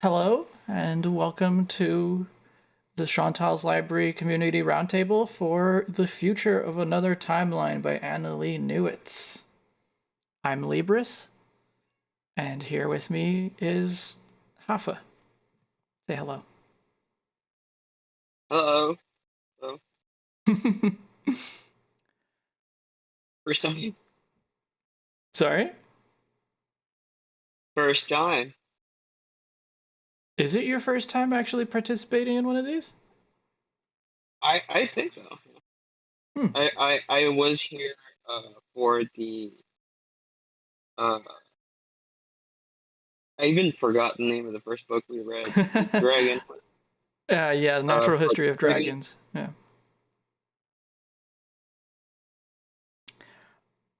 Hello, and welcome to the Shauntal's Library Community Roundtable for The Future of Another Timeline by Annalee Newitz. I'm Libris, and here with me is Hafa. Say hello. Hello. Hello. First time. Sorry? First time. Is it your first time actually participating in one of these? I think so. Hmm. I was here for the uh I even forgot the name of the first book we read, the Dragon. Yeah, Natural For History of Dragon. Dragons. Yeah.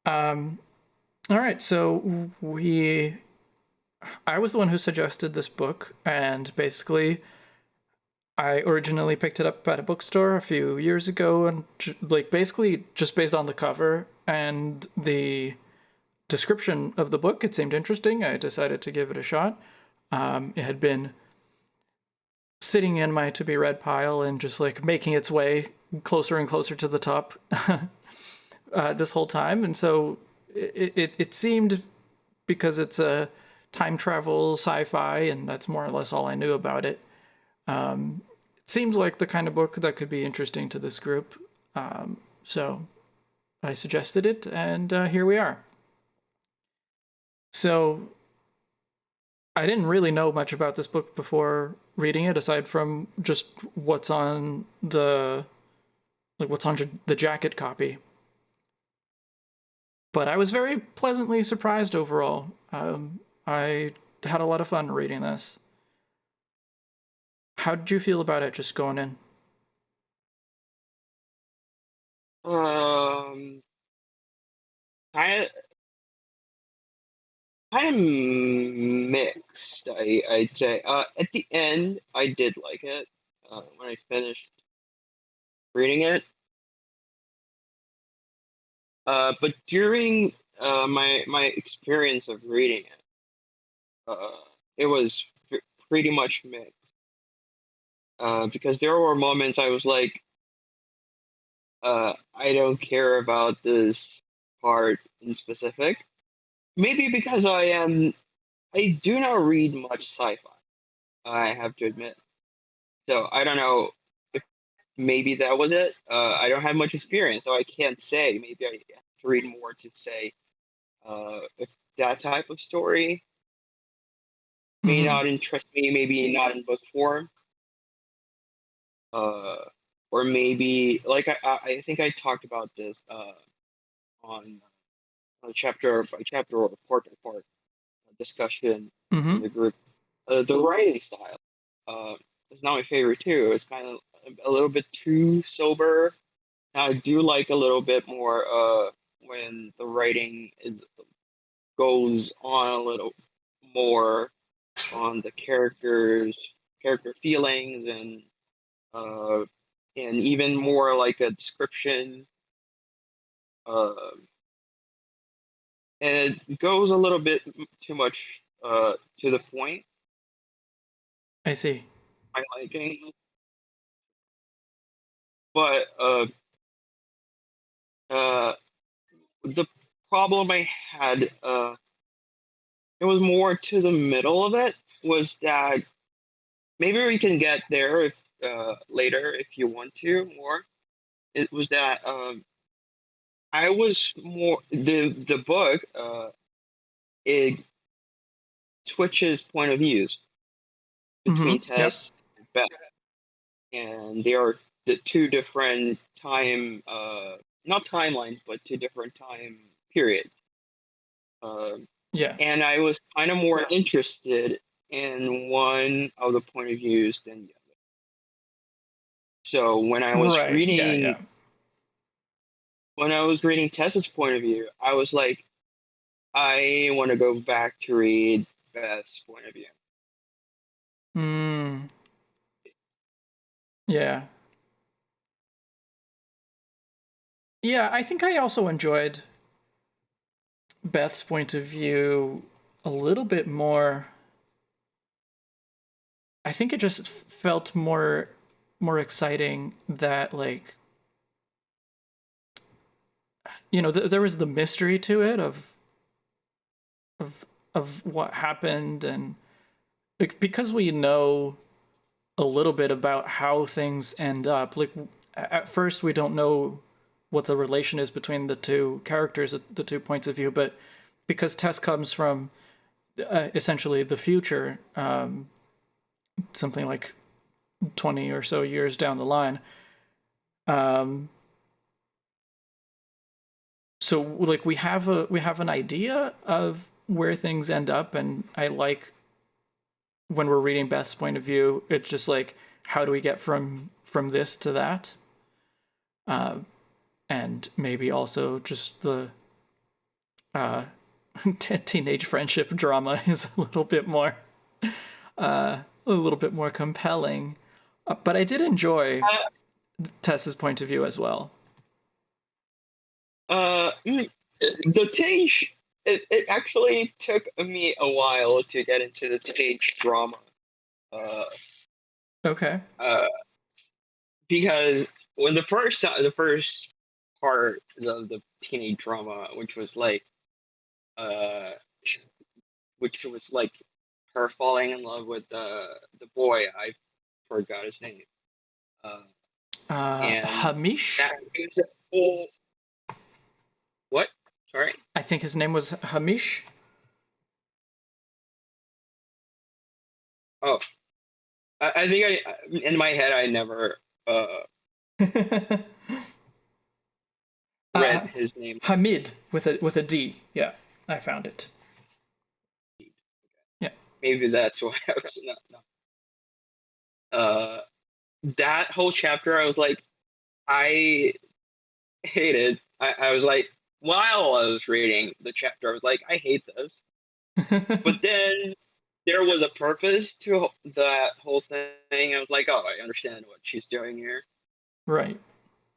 Um, all right, so I was the one who suggested this book, and basically I originally picked it up at a bookstore a few years ago, and like basically just based on the cover and the description of the book, it seemed interesting. I decided to give it a shot. It had been sitting in my to be read pile and just like making its way closer and closer to the top this whole time, and so it seemed, because it's a time travel sci-fi, and that's more or less all I knew about it. It seems like the kind of book that could be interesting to this group. So I suggested it, and here we are. So I didn't really know much about this book before reading it, aside from just what's on the jacket copy. But I was very pleasantly surprised overall. I had a lot of fun reading this. How did you feel about it just going in? Um kind kind of mixed, I'd say. At the end I did like it. When I finished reading it. But during my experience of reading it, uh it was pretty much mixed. Because there were moments I was like, I don't care about this part in specific. Maybe because I do not read much sci-fi. I have to admit. So I don't know if maybe that was it. I don't have much experience, so I can't say. Maybe I have to read more to say if that type of story may Mm-hmm. not interest me. Maybe not in book form. Uh, or maybe like I think I talked about this on chapter by chapter or part by part discussion in Mm-hmm. the group. The writing style is not my favorite too. It's kind of a little bit too sober. I do like a little bit more when the writing is goes on a little more on the character feelings uh, and even more like a description. Uh, and it goes a little bit too much to the point. I see. I liking, but uh, the problem I had, it was more to the middle of it, was that maybe we can get there if, later if you want to more. It was that I was more the book. It switches point of views between Mm-hmm. Yep. Tess and Beth, and they are the two different time, not timelines, but two different time periods. Um, Yeah. and I was kind of more interested in one of the point of views than the other. So Right. Yeah. Yeah. when I was reading Tessa's point of view, I was like, I want to go back to read Beth's point of view. Mm. Yeah. Yeah. I think I also enjoyed Beth's point of view a little bit more I think it just felt more exciting that, like, there was the mystery to it of what happened, and like, because we know a little bit about how things end up. Like, at first we don't know what the relation is between the two characters, the 2 points of view, but because Tess comes from essentially the future, something like 20 or so years down the line. So like, we have an idea of where things end up, and I like when we're reading Beth's point of view, it's just like, how do we get from this to that? And maybe also just the teenage friendship drama is a little bit more compelling. But I did enjoy Tess's point of view as well. The teenage, it actually took me a while to get into the teenage drama. Okay. Because when the first part of the teenage drama, which was like her falling in love with the boy, I forgot his name. And Hamish? that was a whole... What? Sorry? I think his name was Hamish. Oh. I think in my head, I never read his name. Hamid with a D. Yeah, I found it. Yeah. Maybe that's why I was not. That whole chapter, I was like, I hated. I was like, while I was reading the chapter, I was like, I hate this. But then there was a purpose to that whole thing. I was like, oh, I understand what she's doing here. Right.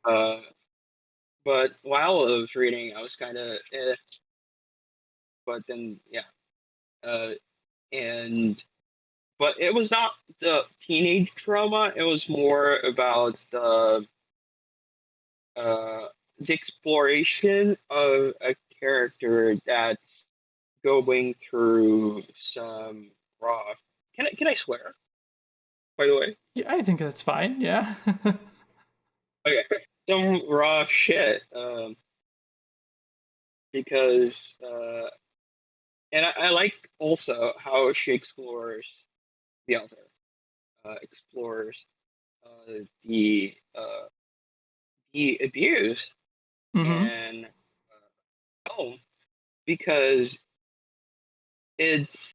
But while I was reading, I was kind of But then, yeah. But it was not the teenage drama. It was more about the exploration of a character that's going through some rough. Can I swear? By the way. Yeah, I think that's fine. Yeah. Okay. Some rough shit. Because and I like also how she explores the author explores the abuse and because it's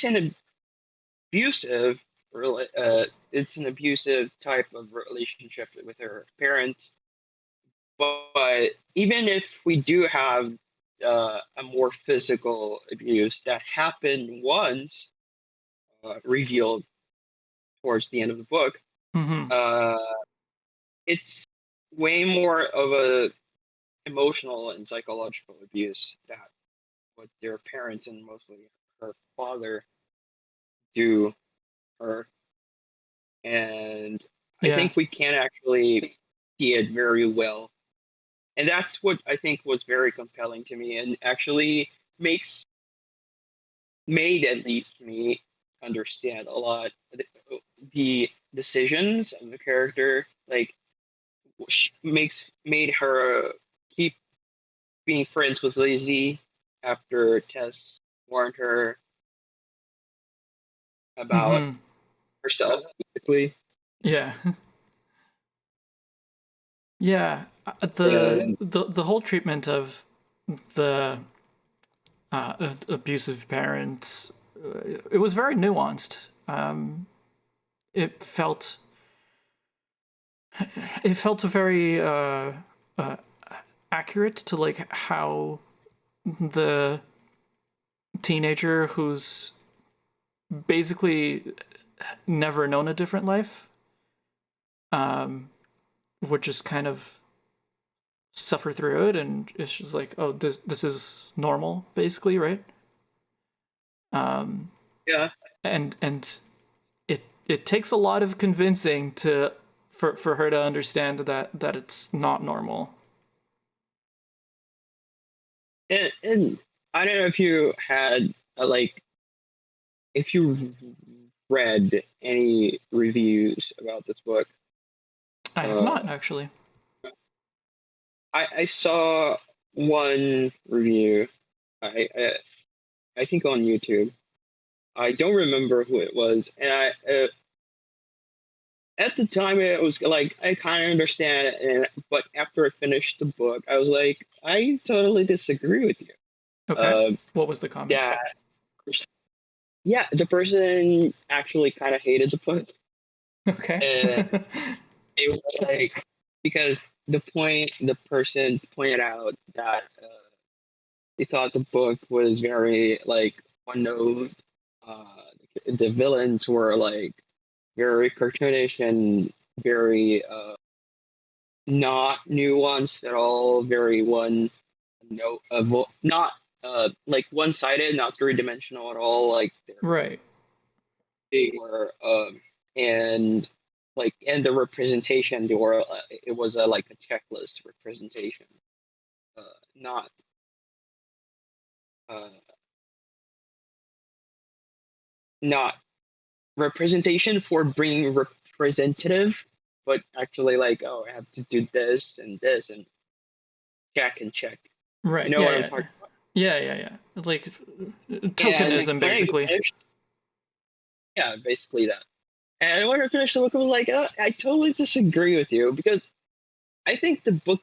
an abusive it's an abusive type of relationship with her parents. But even if we do have a more physical abuse that happened once, revealed towards the end of the book, it's way more of a emotional and psychological abuse that what their parents and mostly her father do her. And I think we can actually see it very well. And that's what I think was very compelling to me, and actually made at least me understand a lot the decisions of the character. Like, made her keep being friends with Lizzie after Tess warned her about herself, basically. Yeah. Yeah. The whole treatment of the abusive parents, it was very nuanced. It felt very accurate to like how the teenager who's basically never known a different life would just kind of suffer through it, and it's just like, oh, this is normal, basically, right? Yeah. and it takes a lot of convincing to for her to understand that it's not normal. And I don't know if you had like if you read any reviews about this book. I have Uh, not actually. I saw one review. I think on YouTube. I don't remember who it was, and at the time it was like I kind of understand it, but after I finished the book, I was like, I totally disagree with you. Okay. Uh, What was the comment? that yeah, the person actually kind of hated the book, Okay. and it was like because the person pointed out that they thought the book was very like one note. Uh, the villains were like very cartoonish and very not nuanced at all. Very one note, not like one sided, not three dimensional at all. Like Right. they were and like and the representation they were it was a like a checklist representation, not uh, not representation for being representative, but actually like, oh, I have to do this and check and check. You Right. know Yeah, what I'm yeah. talking about? Yeah, yeah, yeah. Like And like tokenism when I basically. finished, yeah, basically that. And when I finished the book, I was like, I totally disagree with you because I think the book,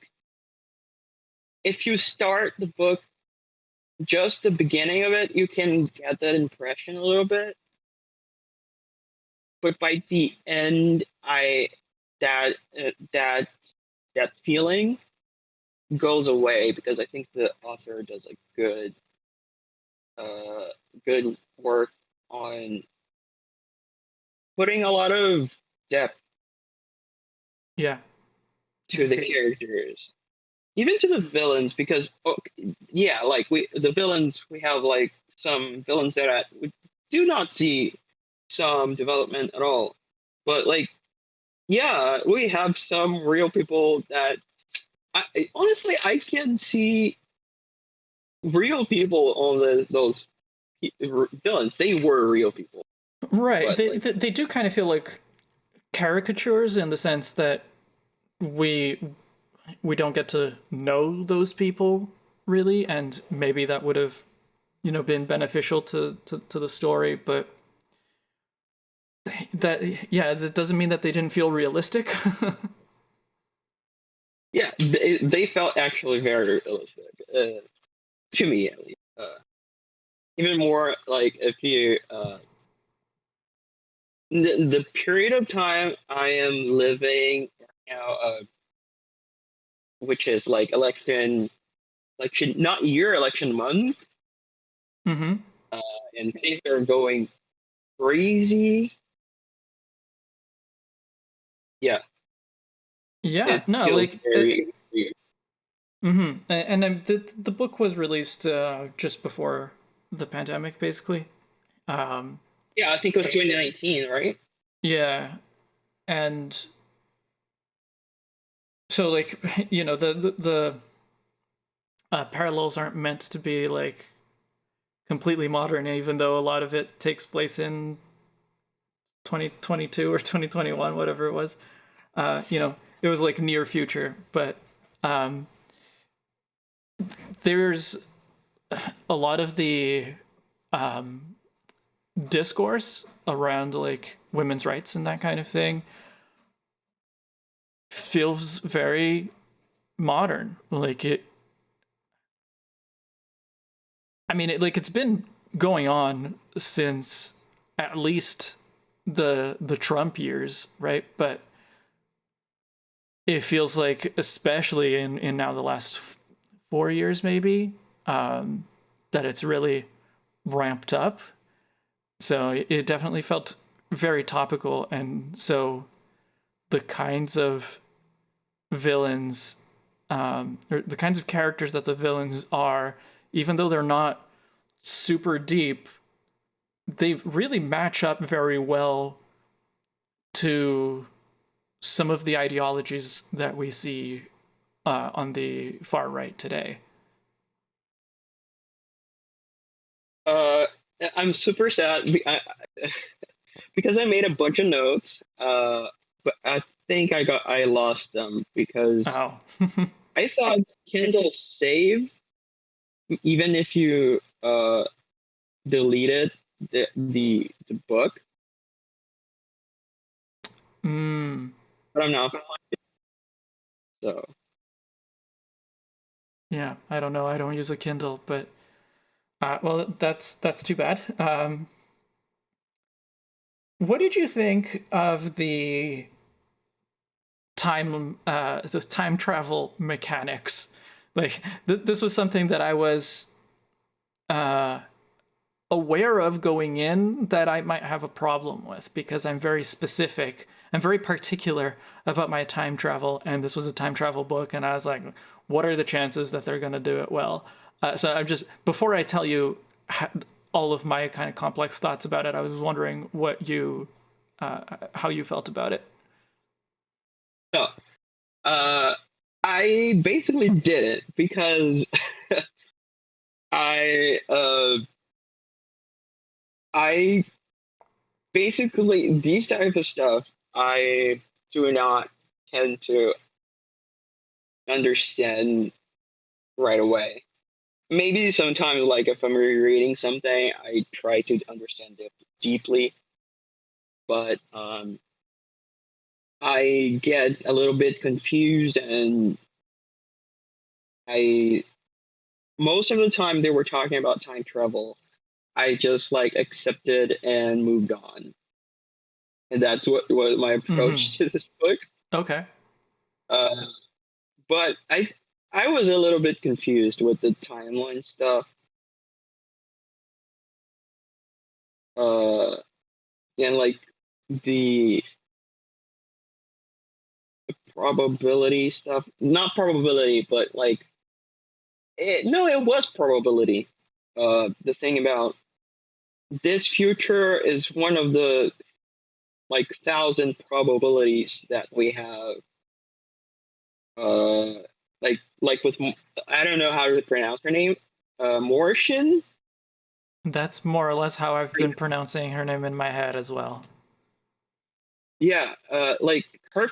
if you start the book just the beginning of it, you can get that impression a little bit. But by the end, that that that feeling goes away because I think the author does a uh, good work on putting a lot of depth Yeah. to the characters, even to the villains. Because yeah, like the villains, we have like some villains that we do not see some development at all. But like, yeah, we have some real people that honestly I can see real people on those villains. They were real people, Right. but They, like they they do kind of feel like caricatures in the sense that we we don't get to know those people really, and maybe that would have been beneficial to the story, but that yeah, that doesn't mean that they didn't feel realistic. yeah, they felt actually very realistic to me at least. Even more like if you the period of time I am living now, which is like election not year election month, Mm-hmm. uh, and things are going crazy. Yeah, Yeah, it no, feels like very weird. mm-hmm. And the book was released just before the pandemic, basically. Um, Yeah, I think it was 2019, right? yeah, and so like the parallels aren't meant to be like completely modern, even though a lot of it takes place in 2022 or 2021, whatever it was. It was like near future, but um, there's a lot of the discourse around like women's rights and that kind of thing feels very modern. Like it, I mean, it's been going on since at least the Trump years, right? But it feels like, especially in now the last 4 years, maybe, that it's really ramped up. So it definitely felt very topical, and so the kinds of villains, or the kinds of characters that the villains are, even though they're not super deep, they really match up very well to some of the ideologies that we see on the far right today. I'm super sad because I made a bunch of notes, but I think I lost them because Oh. I thought Kindle save even if you deleted the book, Mm, but I'm not gonna lie. So yeah, I don't know. I don't use a Kindle, but well, that's too bad. What did you think of the time travel mechanics? Like this was something that I was uh, aware of going in that I might have a problem with because I'm very specific. I'm very particular about my time travel, and this was a time travel book, and I was like, what are the chances that they're going to do it well? So I'm just, before I tell you all of my kind of complex thoughts about it, I was wondering how you felt about it. no, uh, I basically did it because I I basically these type of stuff I do not tend to understand right away. Maybe sometimes, like if I'm rereading something, I try to understand it deeply, but I get a little bit confused, and I most of the time they were talking about time travel. I just like accepted and moved on, and that's what my Mm-hmm. approach to this book. Okay. Uh, but I was a little bit confused with the timeline stuff, uh, and like the probability stuff. Not probability, but like no, it was probability. The thing about this future is one of the like thousand probabilities that we have. Uh, like with I don't know how to pronounce her name. Mortian. That's more or less how I've been pronouncing her name in my head as well. Yeah. Like her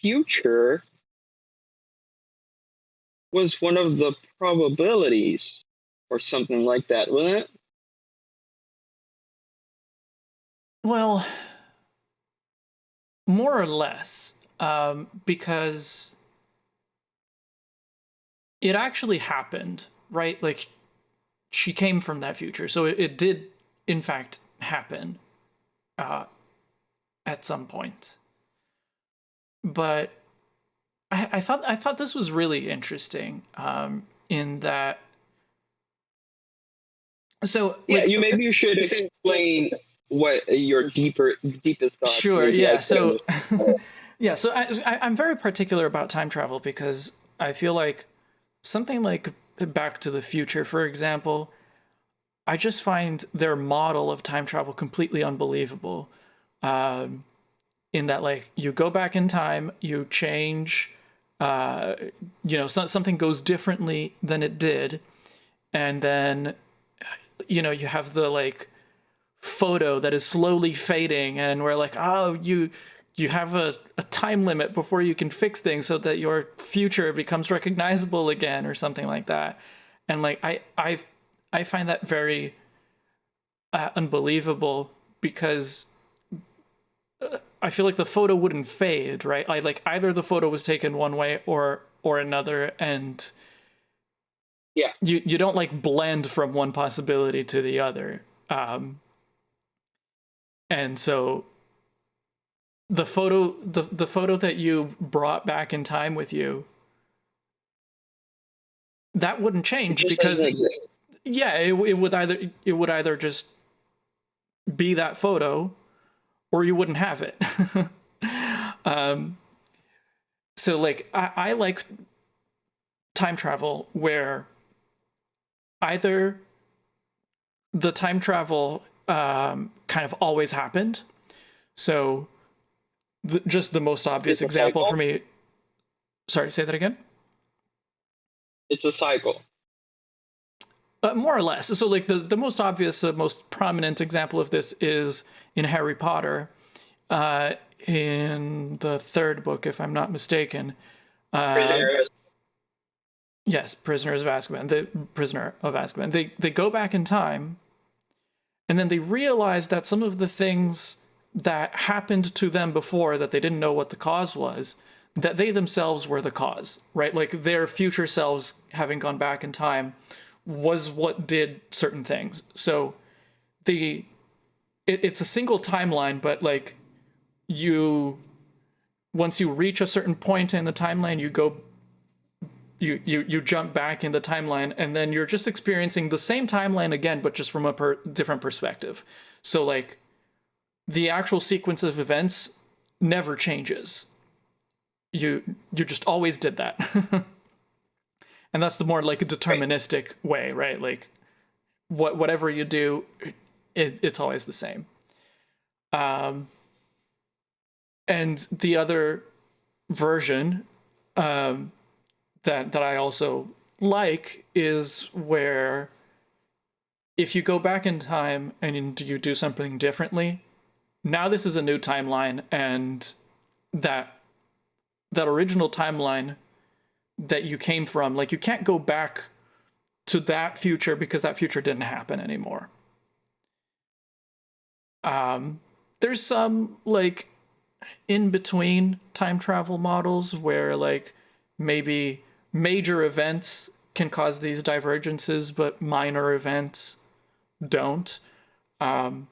future was one of the probabilities or something like that, wasn't it? Well, more or less, because it actually happened, right? Like she came from that future, so it did, in fact, happen uh, at some point. But I thought this was really interesting in that. So, Yeah, like, okay, maybe you should explain what your deepest thoughts. sure, Maybe I yeah. could So, understand. yeah. So I'm very particular about time travel because I feel like something like Back to the Future, for example, I just find their model of time travel completely unbelievable. In that, like, you go back in time, you change, uh, something goes differently than it did, and then, you have the like photo that is slowly fading, and we're like, oh, you have a time limit before you can fix things so that your future becomes recognizable again or something like that. And like I find that very unbelievable because I feel like the photo wouldn't fade, right? Like either the photo was taken one way or another, and Yeah, you don't like blend from one possibility to the other. And so the photo that you brought back in time with you, that wouldn't it change just doesn't because exist. yeah, it would either just be that photo or you wouldn't have it. So like I like time travel where either the time travel kind of always happened. So just the most obvious It's a example cycle? for me. Sorry, say that again. It's a cycle. More or less. So like the most obvious, most prominent example of this is in Harry Potter, in the third book, if I'm not mistaken. Prisoners. Yes, Prisoners of Azkaban. The Prisoner of Azkaban. They go back in time, and then they realize that some of the things that happened to them before that they didn't know what the cause was, that they themselves were the cause, right? Like their future selves having gone back in time was what did certain things. So it's a single timeline, but like once you reach a certain point in the timeline, you jump back in the timeline, and then you're just experiencing the same timeline again, but just from a different perspective. So like the actual sequence of events never changes. You just always did that. And that's the more like a deterministic way, right? Like whatever you do, it's always the same. And the other version that I also like is where if you go back in time and you do something differently, now this is a new timeline, and that original timeline that you came from, like you can't go back to that future because that future didn't happen anymore. There's some like in between time travel models where like maybe major events can cause these divergences, but minor events don't. And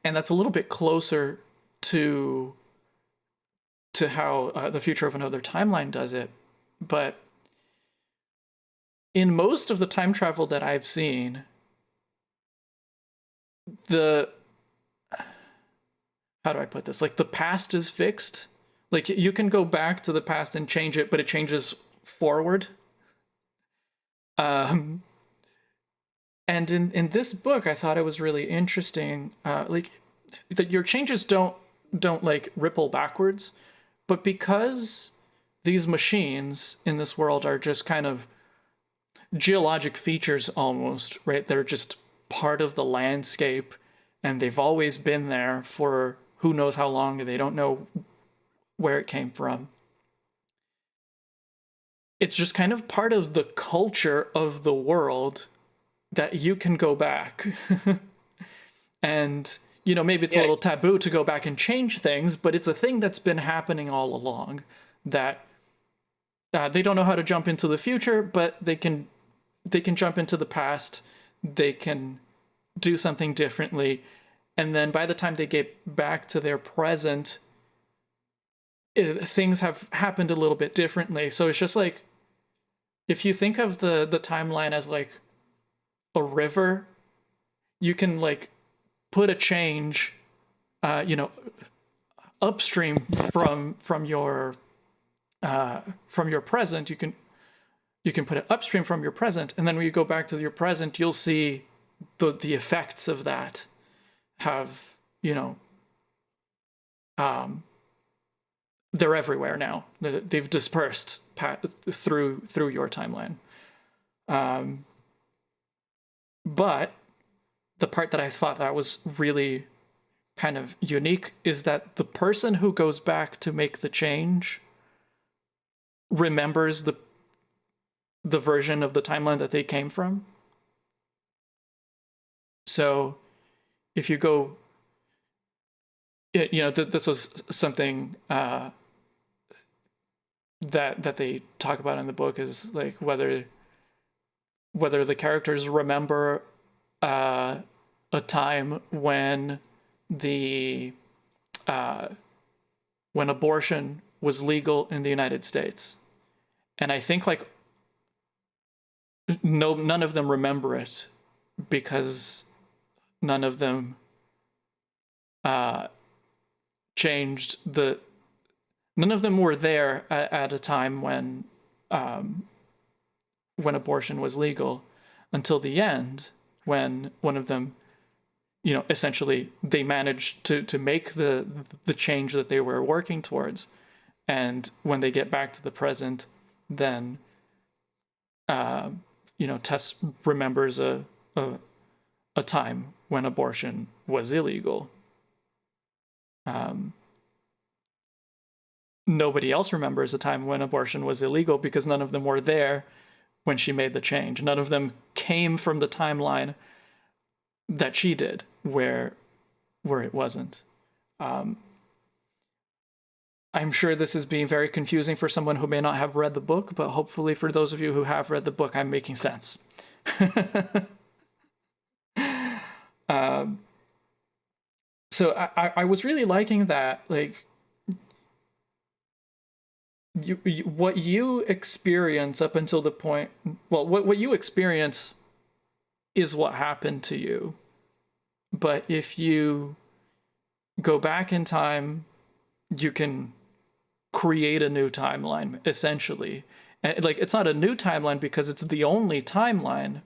that's a little bit closer to how the Future of Another Timeline does it. But in most of the time travel that I've seen, how do I put this? Like the past is fixed. Like you can go back to the past and change it, but it changes forward. And in this book, I thought it was really interesting. Like that your changes don't like ripple backwards, but because these machines in this world are just kind of geologic features almost, right? They're just part of the landscape, and they've always been there for who knows how long. They don't know where it came from. It's just kind of part of the culture of the world that you can go back. And, you know, maybe it's a little taboo to go back and change things, but it's a thing that's been happening all along, that they don't know how to jump into the future, but they can jump into the past. They can do something differently. And then by the time they get back to their present, things have happened a little bit differently. So it's just like, if you think of the timeline as like a river, you can like put a change, upstream from your present. You can put it upstream from your present, and then when you go back to your present, you'll see the effects of that have, they're everywhere now. They've dispersed through your timeline. But the part that I thought that was really kind of unique is that the person who goes back to make the change remembers the version of the timeline that they came from. So if you go, this was something that they talk about in the book, is like whether the characters remember a time when when abortion was legal in the United States. And I think like none of them remember it because none of them changed none of them were there at a time when abortion was legal, until the end, when one of them essentially they managed to make the change that they were working towards. And when they get back to the present, then Tess remembers a time when abortion was illegal. Nobody else remembers a time when abortion was illegal because none of them were there when she made the change. None of them came from the timeline that she did, where it wasn't. I'm sure this is being very confusing for someone who may not have read the book, but hopefully for those of you who have read the book, I'm making sense. So I was really liking that, like, what you experience up until the point, well, what you experience is what happened to you. But if you go back in time, you can create a new timeline, essentially. And, like, it's not a new timeline because it's the only timeline,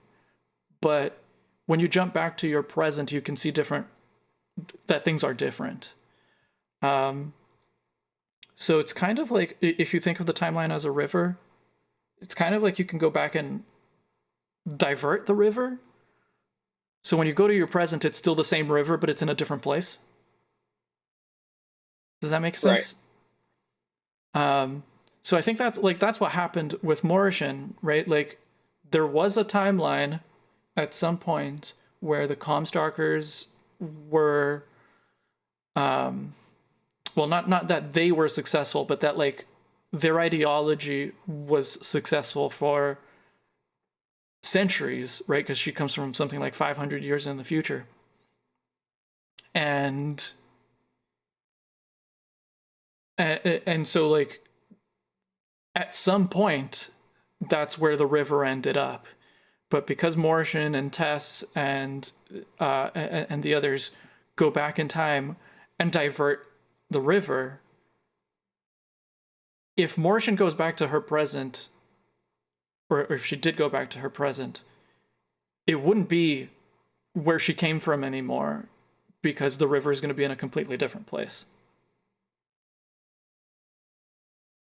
but when you jump back to your present, you can see that things are different. So it's kind of like, if you think of the timeline as a river, it's kind of like you can go back and divert the river. So when you go to your present, it's still the same river, but it's in a different place. Does that make sense? Right. So I think that's what happened with Morrison, right? Like, there was a timeline at some point where the Comstalkers were, well, not that they were successful, but that, like, their ideology was successful for centuries, right? Because she comes from something like 500 years in the future. And so, like, at some point, that's where the river ended up. But because Morrison and Tess and the others go back in time and divert the river, if Morrison goes back to her present, or if she did go back to her present, it wouldn't be where she came from anymore, because the river is going to be in a completely different place.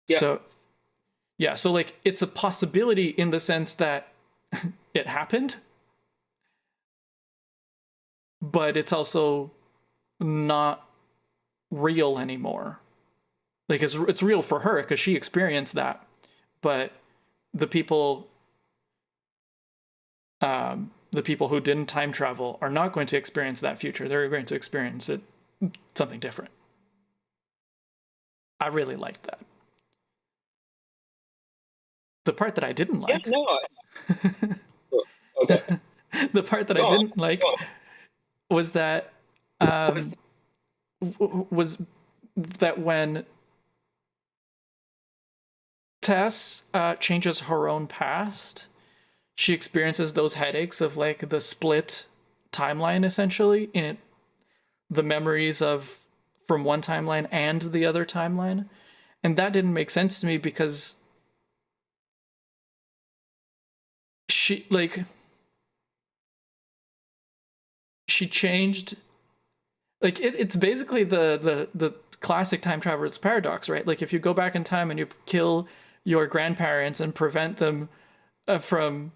Yeah. So like, it's a possibility in the sense that it happened, but it's also not real anymore. Like, it's real for her because she experienced that, but the people who didn't time travel are not going to experience that future. They're going to experience something different. I really liked that. The part that I didn't like. Yeah, no. Okay. The part that I didn't like was that when Tess changes her own past, she experiences those headaches of, like, the split timeline, essentially, in the memories from one timeline and the other timeline. And that didn't make sense to me because she changed, like, it's basically the classic time traveler's paradox, right? Like, if you go back in time and you kill your grandparents and prevent them from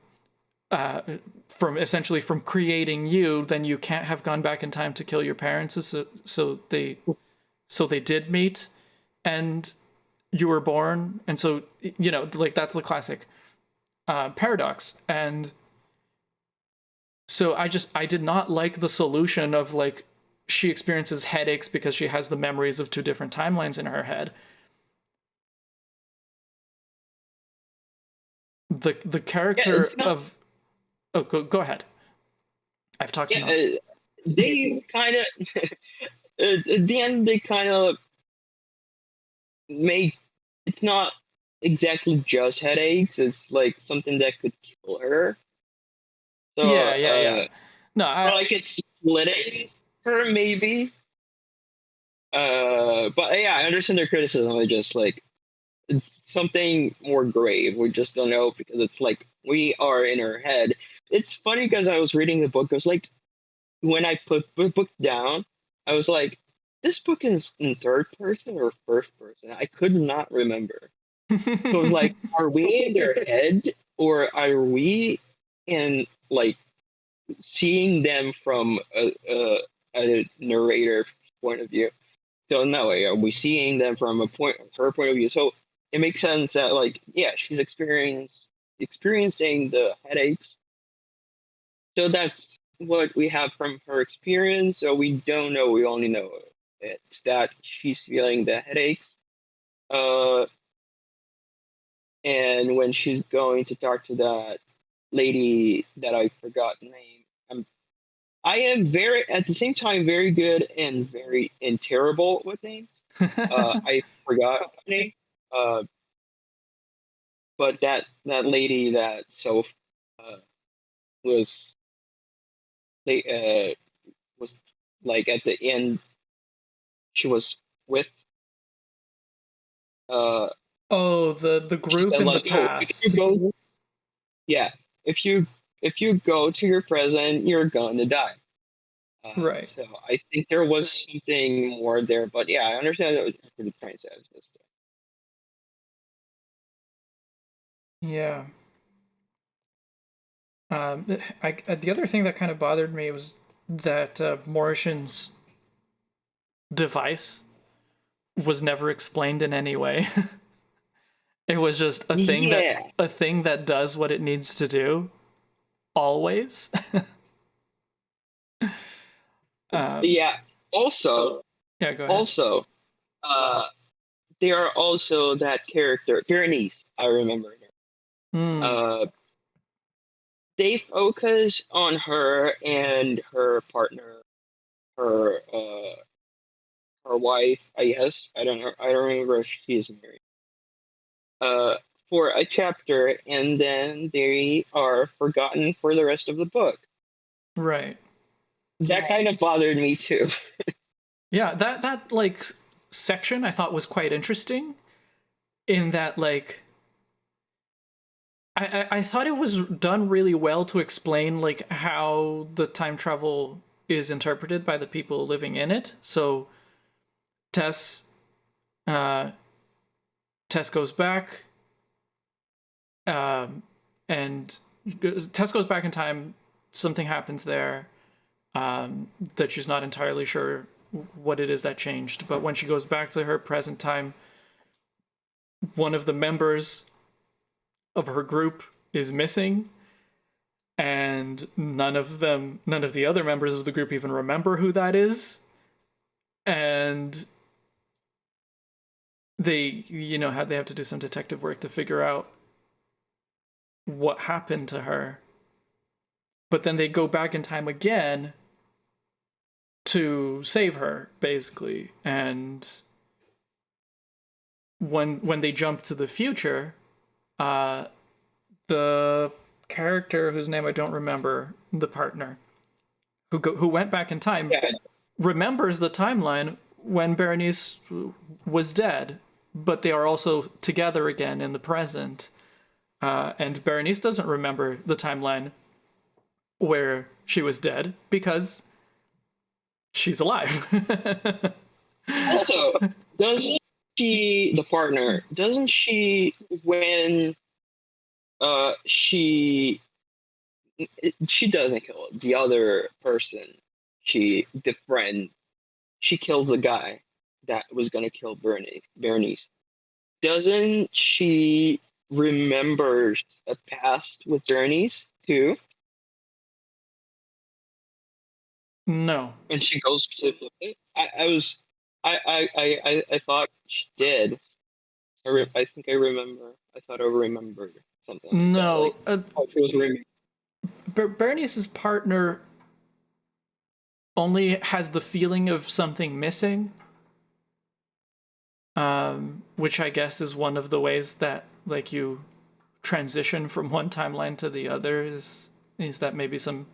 essentially from creating you, then you can't have gone back in time to kill your parents, so they did meet and you were born. And so, like, that's the classic paradox. And so I did not like the solution of, like, she experiences headaches because she has the memories of two different timelines in her head. The character of... Oh, go ahead. I've talked enough. They kind of... at the end, they kind of make... It's not exactly just headaches. It's, like, something that could kill her. So, yeah. No, like, it's splitting her, maybe. But yeah, I understand their criticism. It's just, like, it's something more grave. We just don't know because it's like we are in her head. It's funny because I was reading the book. I was like, when I put the book down, I was like, this book is in third person or first person. I could not remember. So it was like, are we in their head or are we in like seeing them from a narrator point of view? So no way, are we seeing them from her point of view? So it makes sense that like, yeah, she's experiencing the headaches. So that's what we have from her experience. So we don't know. We only know it's that she's feeling the headaches. Uh, and when she's going to talk to that lady that I forgot the name, I am very at the same time very good and terrible with names. I forgot her name. Uh, but that lady that uh, was they was like at the end she was with uh Oh, the she group said in the like, oh, if you past. go, yeah, if you go to your present you're gonna die. Right. So I think there was something more there, but yeah, I understand what you're trying to say. Yeah. The other thing that kind of bothered me was that Morrison's device was never explained in any way. It was just Yeah, a thing that does what it needs to do always. um, yeah. Also, yeah, go ahead. also, uh, there are also that character, Bernice. I remember her. Hmm. They focus on her and her partner, her her wife. I guess I don't know. I don't remember if she's married. Uh, for a chapter, and then they are forgotten for the rest of the book. Right. That kind of bothered me too. Yeah, that like section I thought was quite interesting in that like I thought it was done really well to explain like how the time travel is interpreted by the people living in it. So Tess uh Tess goes back um and Tess goes back in time, something happens there that she's not entirely sure what it is that changed, but when she goes back to her present time, one of the members of her group is missing, and none of the other members of the group even remember who that is, and they they have to do some detective work to figure out what happened to her. But then they go back in time again to save her, basically. And when they jump to the future, uh the character whose name I don't remember, the partner who went back in time, Yeah, remembers the timeline when Berenice was dead, but they are also together again in the present. And Berenice doesn't remember the timeline where she was dead because she's alive. also, doesn't she, the partner, doesn't she, when uh she she doesn't kill the other person, the friend, she kills the guy that was gonna kill Bernice. Doesn't she remember a past with Bernice too? No. And she goes to I was I thought she did. I think I remember. I thought I remembered something like that. Like, No. oh, she was remembering. Bernice's partner only has the feeling of something missing, which I guess is one of the ways that like you transition from one timeline to the other is that maybe some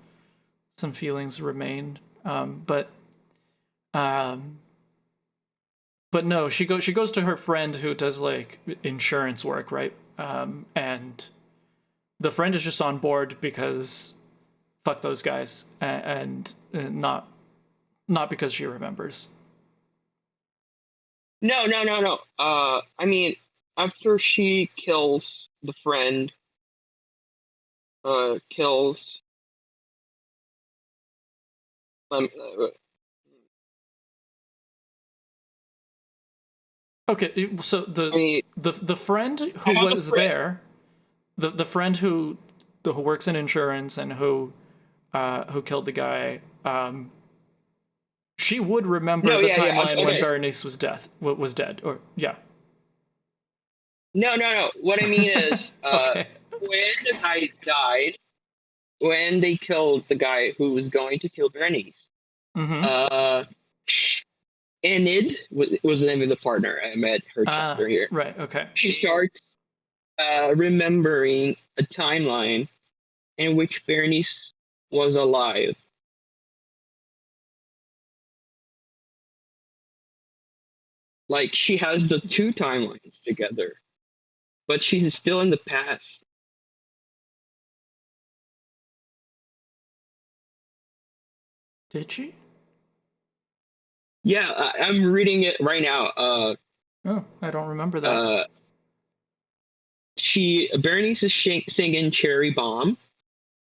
feelings remain, um, but no, she goes to her friend who does like insurance work, right? And the friend is just on board because fuck those guys, and not because she remembers. No, no, no, no. I mean, after she kills the friend, kills. Um, uh, Okay, so I mean, the friend who about the was friend. there, the friend who works in insurance and who killed the guy, she would remember No, the yeah, yeah. timeline when Okay. Berenice was dead, or yeah. No, no, no. What I mean is, Okay. when the guy died, when they killed the guy who was going to kill Bernice, Mm-hmm. uh, Enid was the name of the partner. I met her chapter here. Right. Okay. She starts remembering a timeline in which Bernice was alive. Like she has the two timelines together, but she's still in the past. Did she? Yeah, I'm reading it right now. Oh, I don't remember that. Uh, Bernice is singing Cherry Bomb,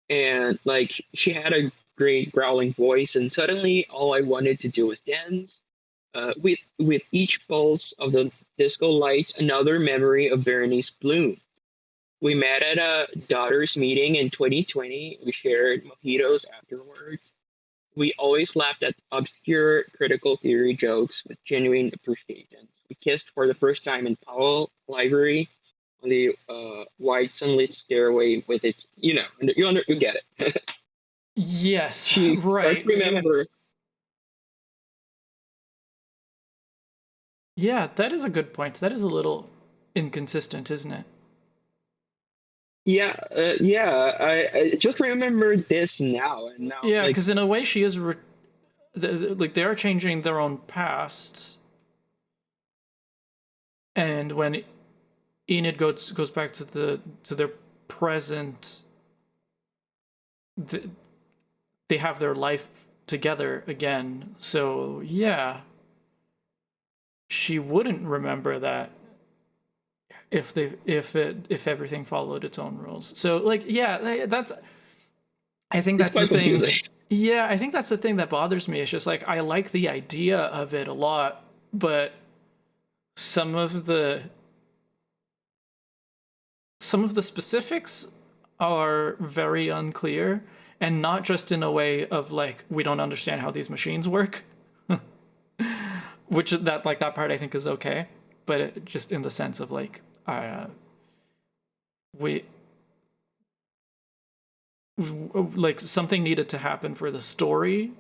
and like she had a great growling voice, and suddenly all I wanted to do was dance. With each pulse of the disco lights, another memory of Berenice Bloom. We met at a daughters meeting in 2020. We shared mojitos afterwards. We always laughed at obscure critical theory jokes with genuine appreciation. We kissed for the first time in Powell Library on the wide sunlit stairway with its, you get it. Yes. She starts Right. to remember. Yeah, that is a good point. That is a little inconsistent, isn't it? Yeah. I just remember this now, and now Yeah, like because in a way, she is like they are changing their own past, and when Enid goes back to their present, they have their life together again. So yeah, she wouldn't remember that if everything followed its own rules. So like yeah, that's I think it's that's the quite thing. confusing. Yeah, I think that's the thing that bothers me. It's just like I like the idea of it a lot, but some of the some of the specifics are very unclear, and not just in a way of like we don't understand how these machines work, which that like that part I think is okay, but just in the sense of like we like something needed to happen for the story,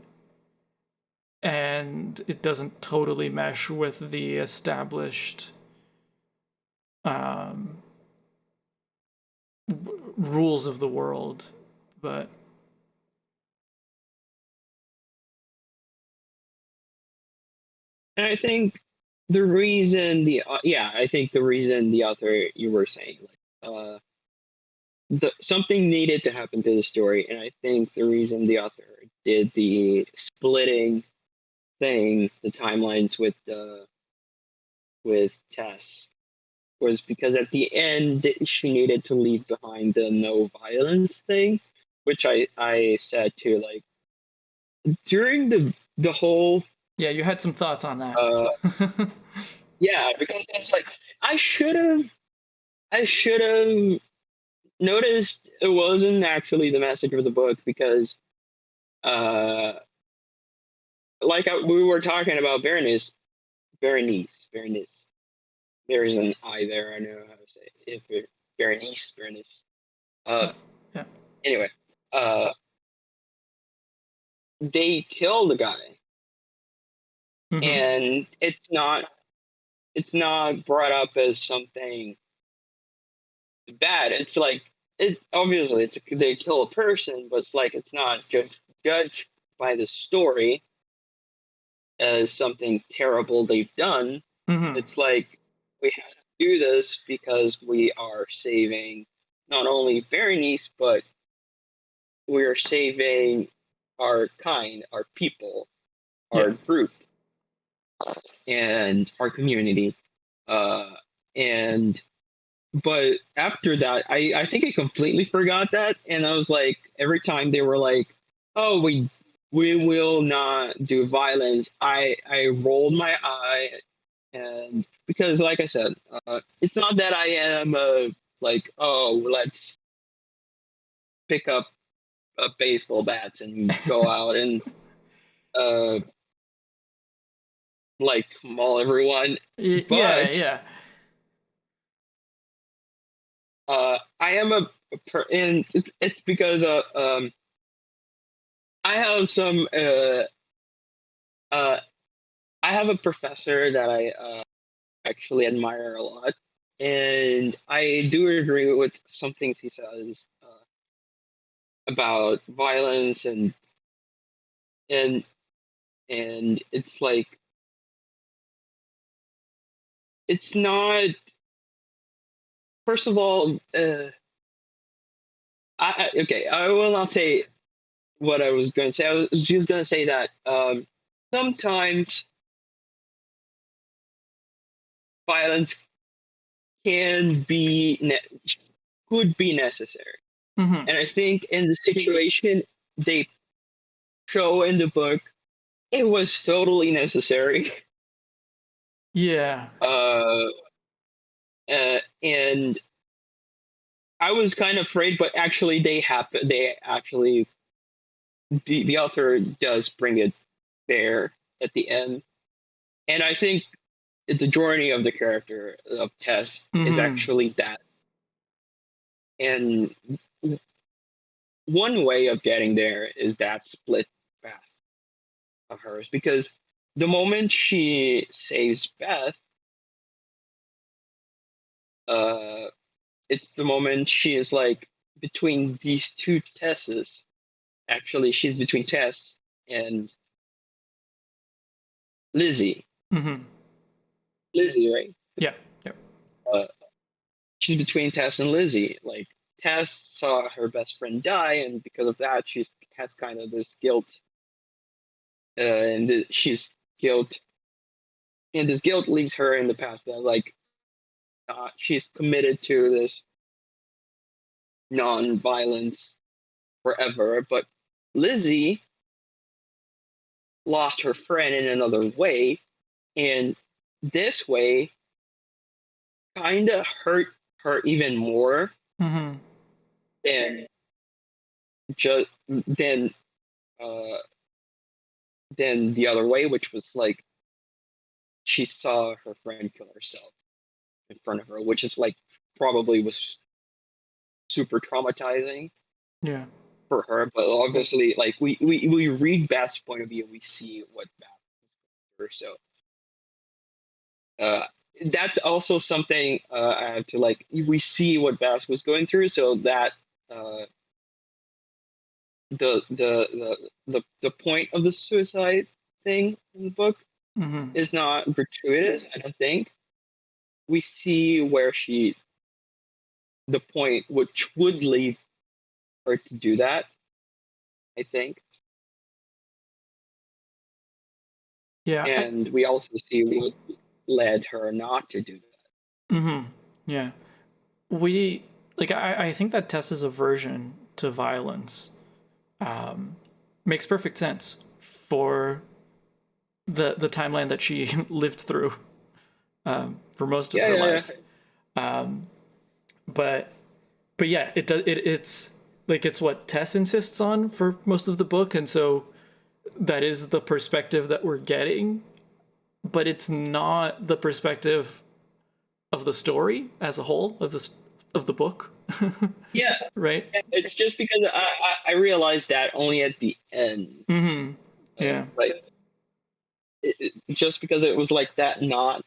and it doesn't totally mesh with the established um, rules of the world. But And I think I think the reason the author you were saying like something needed to happen to the story, and I think the reason the author did the splitting thing, the timelines with Tess, was because at the end she needed to leave behind the no violence thing, which I said too. Like during the whole yeah, you had some thoughts on that. uh yeah, because it's like I should have noticed it wasn't actually the message of the book because uh we were talking about Berenice. There's an I there. I know how to say it. If Berenice. Uh, Yeah. anyway, uh, they kill the guy, Mm-hmm. and it's not brought up as something bad. It's like obviously they kill a person, but it's like it's not judged by the story as something terrible they've done. Mm-hmm. It's like we have to do this because we are saving not only Berenice but we're saving our kind, our people, our Yeah. group, and our community. Uh, and but after that, I think I completely forgot that, and I was like, every time they were like, "Oh, we will not do violence," I rolled my eye, and because, like I said, it's not that I am like, oh, let's pick up baseball bats and go out and uh like maul everyone, Yeah, but yeah. I am and it's because I have some uh I have a professor that I actually admire a lot, and I do agree with some things he says about violence and and it's like it's not. First of all, okay, I will not say what I was going to say. I was just going to say that sometimes violence can be could be necessary, Hmm. and I think in the situation they show in the book, it was totally necessary. Yeah. Uh, and I was kind of afraid, but actually they happen. They actually the author does bring it there at the end, and I think the journey of the character of Tess is Hmm. actually that. And one way of getting there is that split path of hers, because the moment she saves Beth, uh, it's the moment she is like between these two Tesses. Actually, she's between Tess and Lizzie. Hmm. Lizzie, right? Yeah. Yeah. Uh, she's between Tess and Lizzie. Like, Tess saw her best friend die, and because of that, she has kind of this guilt, and she's guilt, and this guilt leaves her in the path that like she's committed to this non-violence forever. But Lizzie lost her friend in another way, and this way kind of hurt her even more Hmm. than just uh than the other way, which was like she saw her friend kill herself in front of her, which is like probably was super traumatizing Yeah. for her. But obviously, like we read Beth's point of view, we see what Beth was going through. So uh, that's also something I have to like. We see what Beth was going through, so that uh, the point of the suicide thing in the book Hmm. is not gratuitous. I don't think we see where she the point which would lead her to do that. I think, Yeah. and we also see what led her not to do that. Hmm. Yeah. We like I think that Tessa's aversion to violence um, makes perfect sense for the timeline that she lived through for most of Yeah, her yeah, yeah. life. Um, but but yeah, it does it's like it's what Tess insists on for most of the book, and so that is the perspective that we're getting, but it's not the perspective of the story as a whole of the book, Yeah, right? it's just because I realized that only at the end, Mm-hmm. Yeah. like just because it was like that knot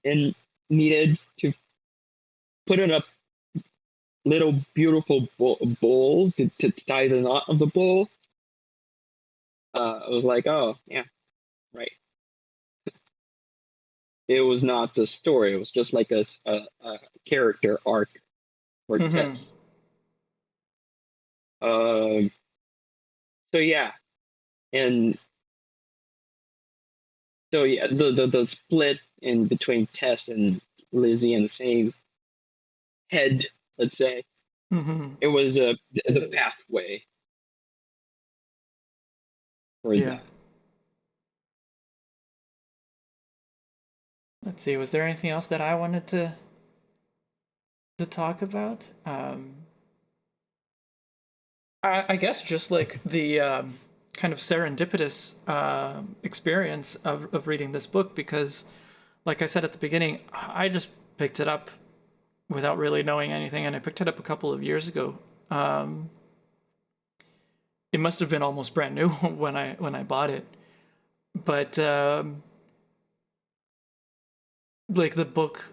and needed to put in a little beautiful bowl to tie the knot of the bowl. I was like, oh yeah, right. It was not the story. It was just like a character arc for Mm-hmm. Tess. Um, so yeah, and so yeah, the split in between Tess and Lizzie in the same head, let's say, Mm-hmm. it was the pathway for Yeah. that. Let's see. Was there anything else that I wanted to talk about? I guess just like the kind of serendipitous experience of reading this book, because, like I said at the beginning, I just picked it up without really knowing anything, and I picked it up a couple of years ago. Um, it must have been almost brand new when I bought it, but like the book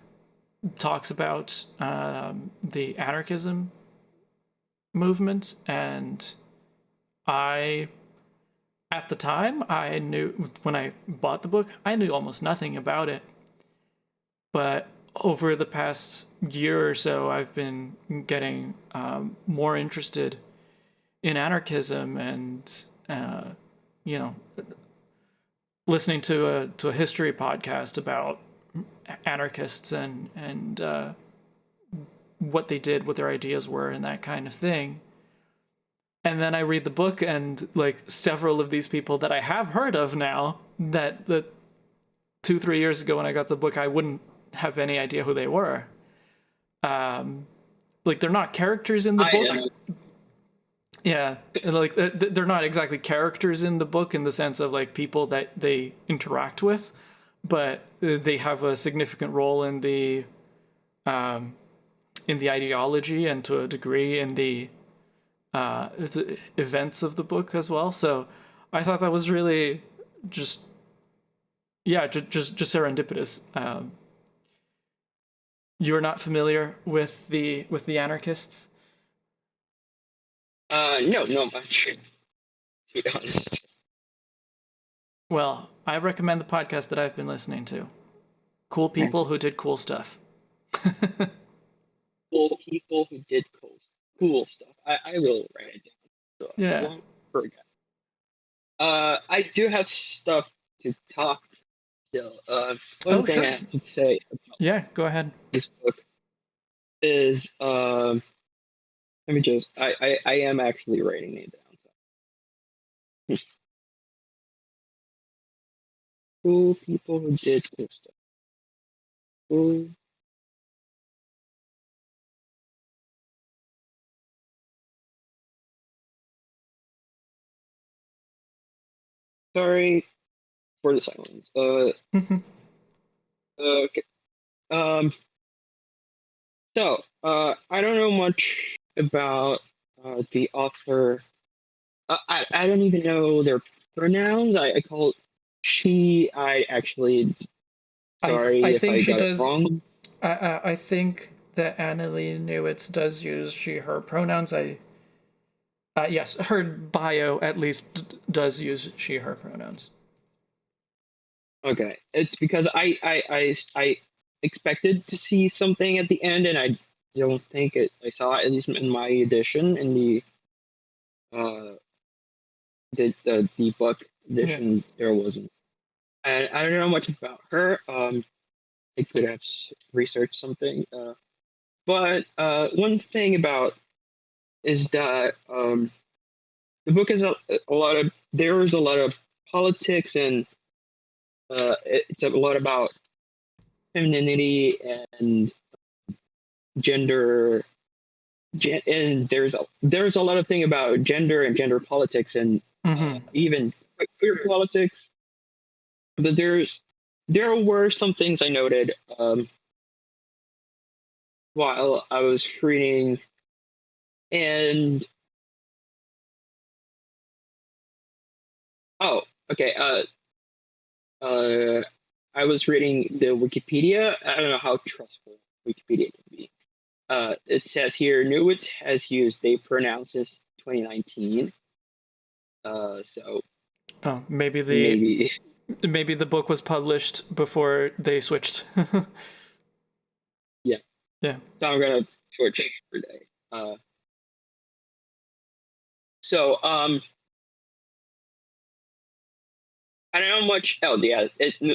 talks about the anarchism movement, and I at the time I knew when I bought the book I knew almost nothing about it, but over the past year or so I've been getting more interested in anarchism, and you know, listening to a history podcast about anarchists and what they did, what their ideas were, and that kind of thing. And then I read the book, and like several of these people that I have heard of now, that 2-3 years ago when I got the book I wouldn't have any idea who they were. Like they're not characters in the I book. Yeah, like they're not exactly characters in the book in the sense of like people that they interact with, but they have a significant role in the ideology and to a degree in the events of the book as well. So I thought that was really just yeah, just serendipitous. You're not familiar with the anarchists? no, no much, to be honest. Well, I recommend the podcast that I've been listening to. Cool people who did cool stuff. Cool people who did cool stuff. I will write it down so I Yeah. won't forget. I do have stuff to talk still. One Oh, thing I sure. have to say about Yeah, go ahead. this book is let me just I am actually writing it down. So. Cool people who did cool stuff. Cool. Sorry for the silence. Okay. Um. So, I don't know much about the author. I don't even know their pronouns. I call it she. I actually I sorry if think I she got it does. wrong. I think that Annalee Newitz does use she her pronouns. I yes, her bio at least does use she her pronouns. Okay, it's because I expected to see something at the end, and I don't think it. I saw it, at least in my edition in uh the book Yeah. edition. There wasn't, and I don't know much about her. I could have researched something. But one thing about is that the book is a lot of there's a lot of politics, and it's a lot about femininity and gender, and there's a lot of thing about gender and gender politics, and Mm-hmm. even queer politics. But there were some things I noted while I was reading, and oh, okay. Uh, I was reading the Wikipedia. I don't know how trustful Wikipedia can be. It says here Newitz has used they pronounce this 2019. So Oh, maybe maybe the book was published before they switched. yeah. Yeah. So I'm gonna switch it for day. Uh, So I don't know much. Oh yeah,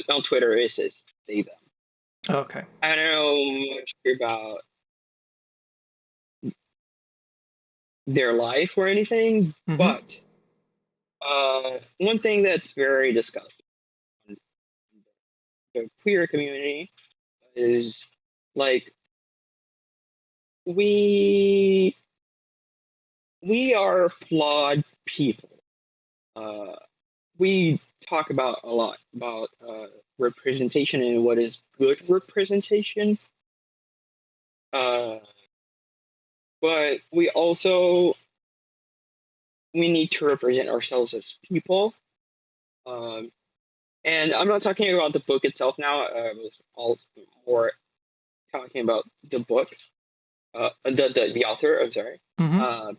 on Twitter it says they them. Okay. I don't know much about their life or anything, Mm-hmm. but one thing that's very disgusting in the queer community is like we we are flawed people. Uh, we talk about a lot about representation and what is good representation. Uh, but we need to represent ourselves as people. Um, and I'm not talking about the book itself now. I was also more talking about the book, the author. I'm sorry. Mm-hmm. Uh,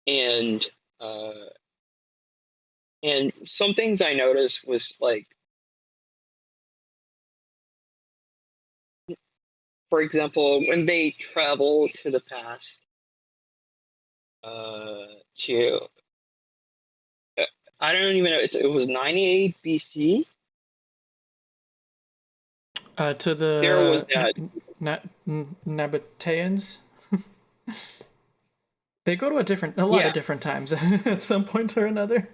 and uh, and some things I noticed was like, for example, when they travel to the past, to uh, I don't even know. It was 98 BC. To There was the that. Nabateans. They go to a lot Yeah, of different times at some point or another.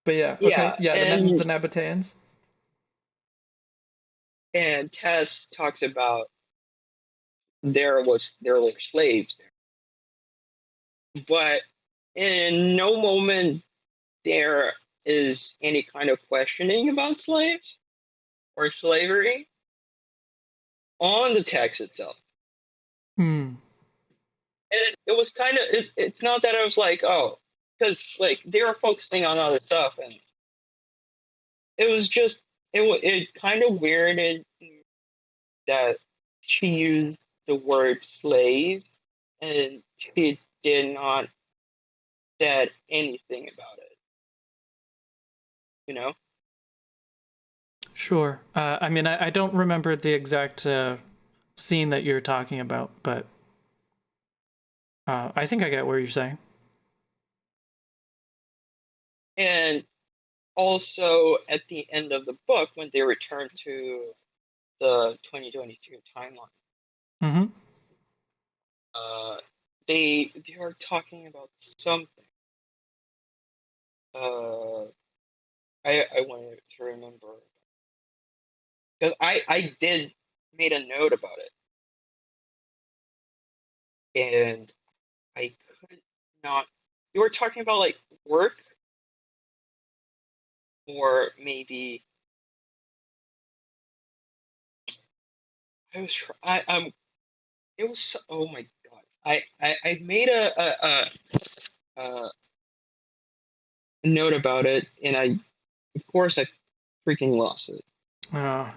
But yeah, okay, yeah, yeah, the Nabateans. and Tess talks about there were slaves there, but in no moment there is any kind of questioning about slaves or slavery on the text itself. Hmm. And it was kind of it's not that I was like, oh, because like they were focusing on other stuff, and it was just it kind of weirded that she used the word slave and she did not said anything about it, you know. Sure. I mean, I don't remember the exact scene that you're talking about, but I think I get what you're saying. And also at the end of the book when they return to the 2022 timeline, Mm-hmm. uh, they are talking about something. Uh, I wanted to remember because I did made a note about it, and I could not. You were talking about like work, or maybe I was. It was. Oh my god. I made a note about it, and of course I freaking lost it. Uh,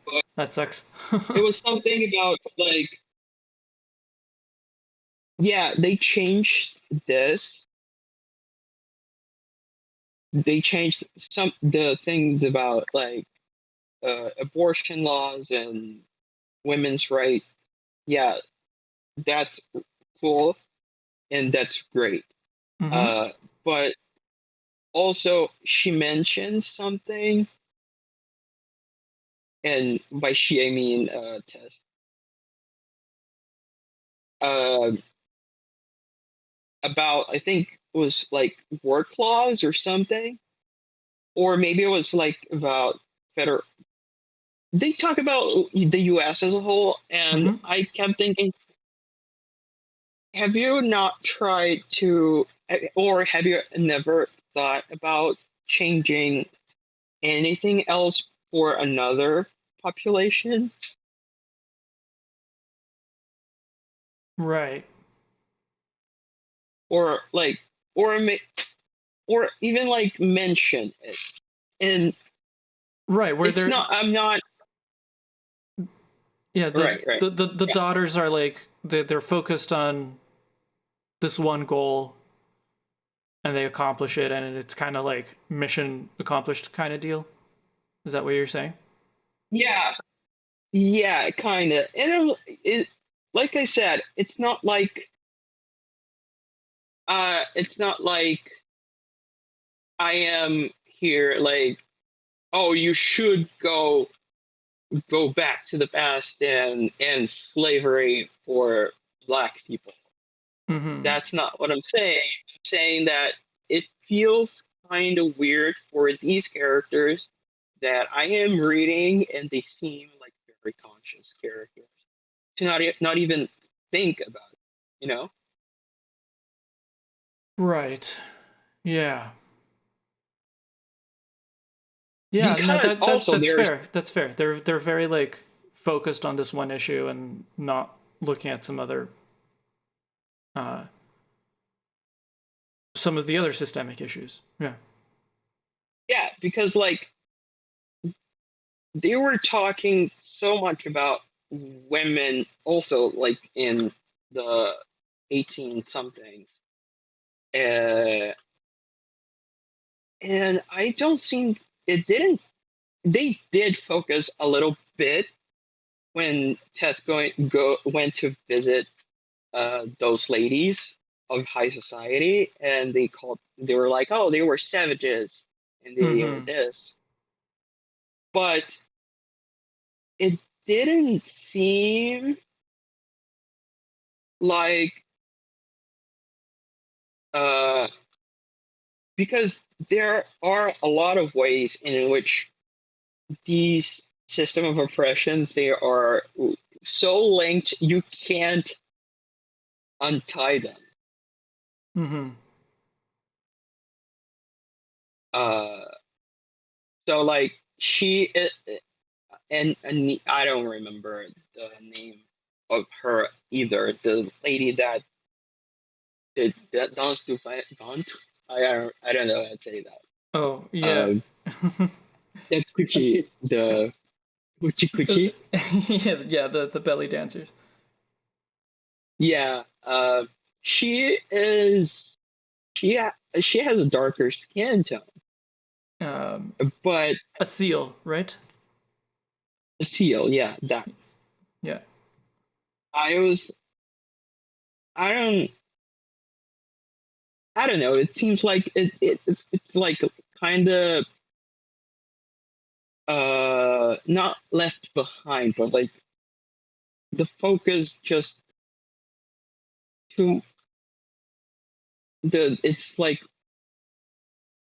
But that sucks. it was something about like, yeah, they changed this. They changed some the things about like abortion laws and women's rights. Yeah, that's cool and that's great. Mm-hmm. Uh, but also she mentioned something, and by she I mean Tess. Uh, about I think it was like work laws or something, or maybe it was like about federal. They talk about the U.S. as a whole, and Mm-hmm. I kept thinking, have you not tried to, or have you never thought about changing anything else for another population, Right. or like, or or even like mention it? And Right. Where it's they're not. I'm not. yeah Right. Right. the Yeah. daughters are like they're focused on this one goal and they accomplish it and it's kind of like mission accomplished kind of deal. Is that what you're saying? Yeah. Yeah. Kind of. And like I said, it's not like It's not like I am here like, oh, you should go back to the past and end slavery for black people. Mm-hmm. That's not what I'm saying. I'm saying that it feels kind of weird for these characters that I am reading, and they seem like very conscious characters to not even think about it, you know? Right. Yeah. Yeah, no, Because also that's there's fair. That's fair. They're very like focused on this one issue and not looking at uh some of the other systemic issues. Yeah. yeah, because like they were talking so much about women also like in the 18 somethings. Uh, and I don't think it didn't. They did focus a little bit when Tess went to visit those ladies of high society, and they were like, oh, they were savages, and they are Mm-hmm. this, but it didn't seem like uh, because there are a lot of ways in which these system of oppressions they are so linked you can't untie them. Mm-hmm. Uh, so like and I don't remember the name of her either. The lady that did that dance to dance. I don't know how to say that. Oh, yeah. Um, the kuchi the kuchi kuchi. Yeah, yeah, the belly dancers. Yeah. She is she has a darker skin tone, Um, but a seal, right? Seal, yeah, that Yeah. I was I don't I don't know. It seems like it's like kind of not left behind, but like the focus just too the it's like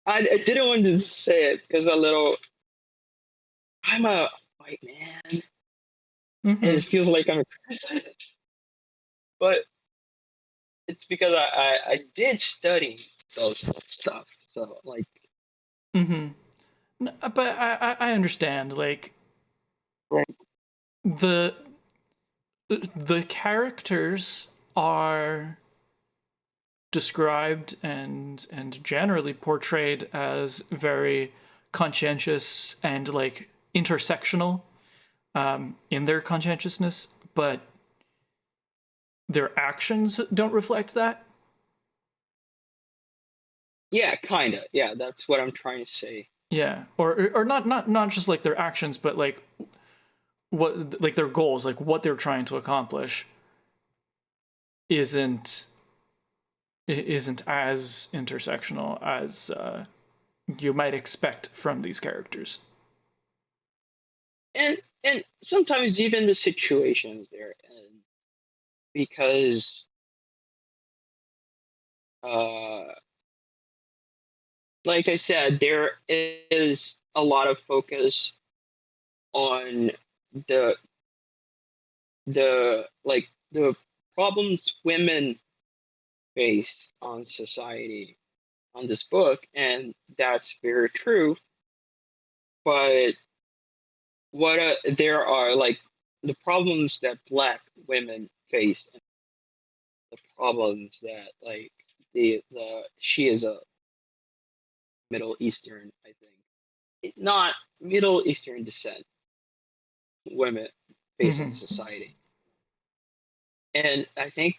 I didn't want to say it because a little I'm a white man and Mm-hmm. it feels like I'm a person, but it's because I did study those stuff, so like Mm-hmm. But I understand. Like right. the the characters are described and generally portrayed as very conscientious and like intersectional in their conscientiousness, but their actions don't reflect that. Yeah, kind of, yeah, that's what I'm trying to say. Yeah, or not just like their actions, but like what like their goals, like what they're trying to accomplish, isn't isn't as intersectional as you might expect from these characters. And sometimes even the situations they're in, because uh like I said, there is a lot of focus on the the problems women face on society on this book, and that's very true. But there are like the problems that black women face, and the problems that like the she is a Middle Eastern, I think, not Middle Eastern descent women face in Mm-hmm. society. And I think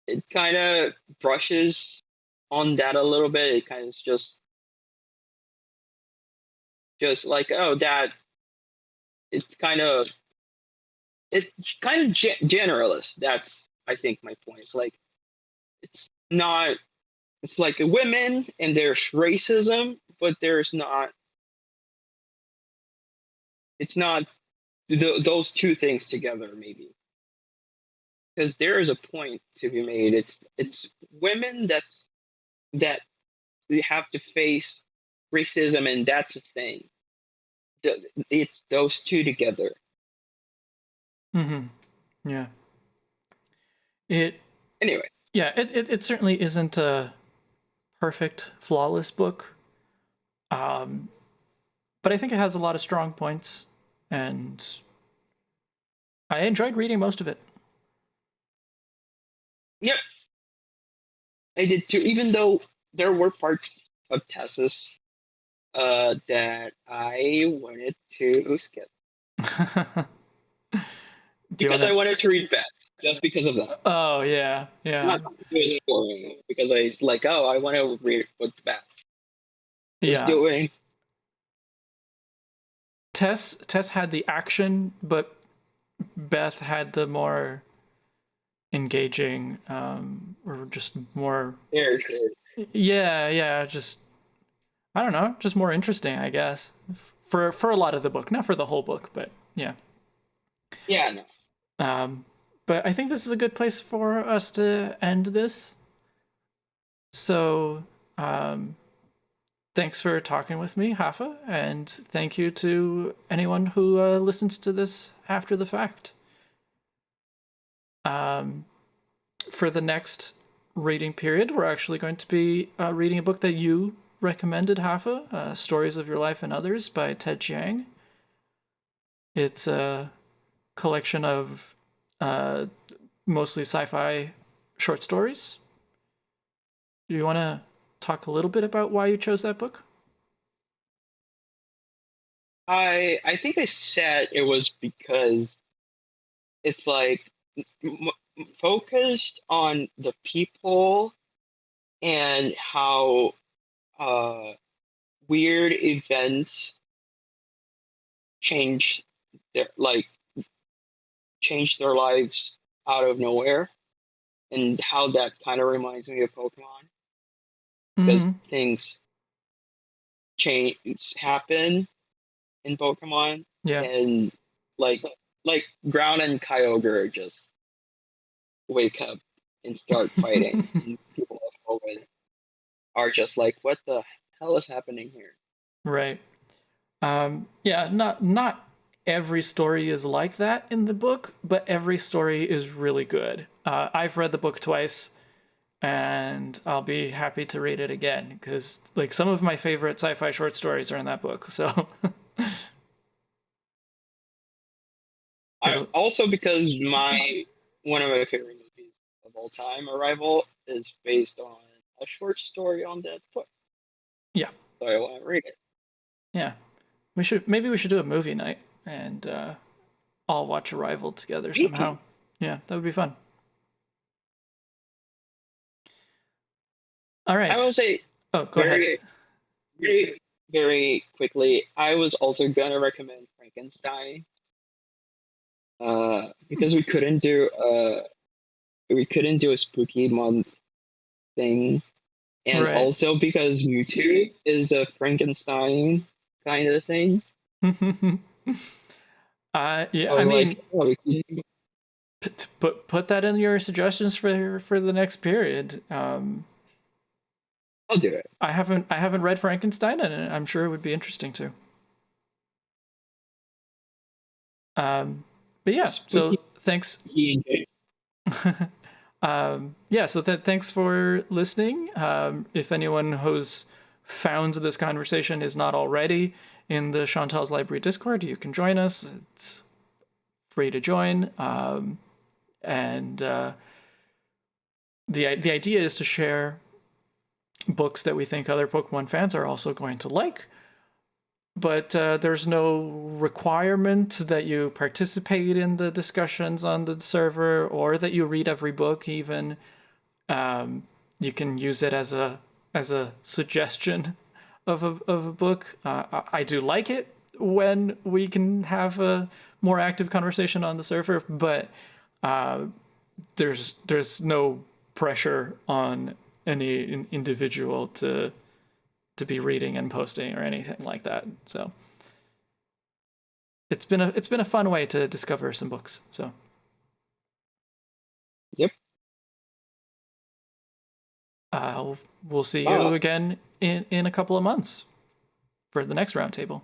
it kind of brushes on that a little bit. It kind of just like, oh, that it's kind of generalist. That's I think my point. It's like it's not, it's like women and there's racism, but there's not, it's not those two things together, maybe. Because there is a point to be made. It's women that we have to face racism, and that's a thing. It's those two together. Mm-hmm. Yeah. It Anyway, yeah, it certainly isn't a perfect, flawless book. But I think it has a lot of strong points, and I enjoyed reading most of it. yep, I did too. Even though there were parts of Tessa's that I wanted to skip Do you because wanna? I wanted to read Beth, just because of that. Oh yeah, yeah, Not because it was boring, because I like, oh, I want to read what Beth is yeah. doing. Tess had the action, but Beth had the more engaging, or just more. Character. Yeah, just I don't know, just more interesting, I guess, for a lot of the book, not for the whole book, but yeah. Yeah, no. But I think this is a good place for us to end this. So, thanks for talking with me, Hafa, and thank you to anyone who listens to this after the fact. For the next reading period, we're actually going to be reading a book that you recommended, Hafa, Stories of Your Life and Others by Ted Chiang. It's a collection of mostly sci-fi short stories. Do you want to talk a little bit about why you chose that book? I think I said it was because it's like focused on the people and how weird events change their change their lives out of nowhere, and how that kind of reminds me of Pokemon, because Mm-hmm. things change happen in Pokemon, Yeah. and like like Ground and Kyogre just wake up and start fighting, and people at home are just like, "What the hell is happening here?" Right. Yeah, not every story is like that in the book, but every story is really good. I've read the book twice, and I'll be happy to read it again because like some of my favorite sci-fi short stories are in that book. So I it'll also, because my one of my favorite movies of all time, Arrival, is based on a short story on that book, yeah, so I want to read it. yeah. We should do a movie night and all watch Arrival together somehow. Maybe. Yeah, that would be fun. All I will right. say Oh, go ahead. very, very, very quickly. I was also gonna recommend Frankenstein, because we couldn't do a spooky month thing, and Right. also because YouTube is a Frankenstein kind of thing. Yeah, I I was mean, like, oh, we can, put that in your suggestions for the next period. I'll do it. I haven't read Frankenstein, and I'm sure it would be interesting too. But yeah, Spooky so thanks. engagement. Yeah, so thanks for listening. If anyone who's found this conversation is not already in the Shauntal's Library Discord, you can join us. It's free to join. And the idea is to share books that we think other Pokemon fans are also going to like. But there's no requirement that you participate in the discussions on the server or that you read every book. Even you can use it as a suggestion of a book. I do like it when we can have a more active conversation on the server, but there's no pressure on any individual to be reading and posting or anything like that. So it's been a fun way to discover some books. So Yep. We'll see you again in a couple of months for the next roundtable.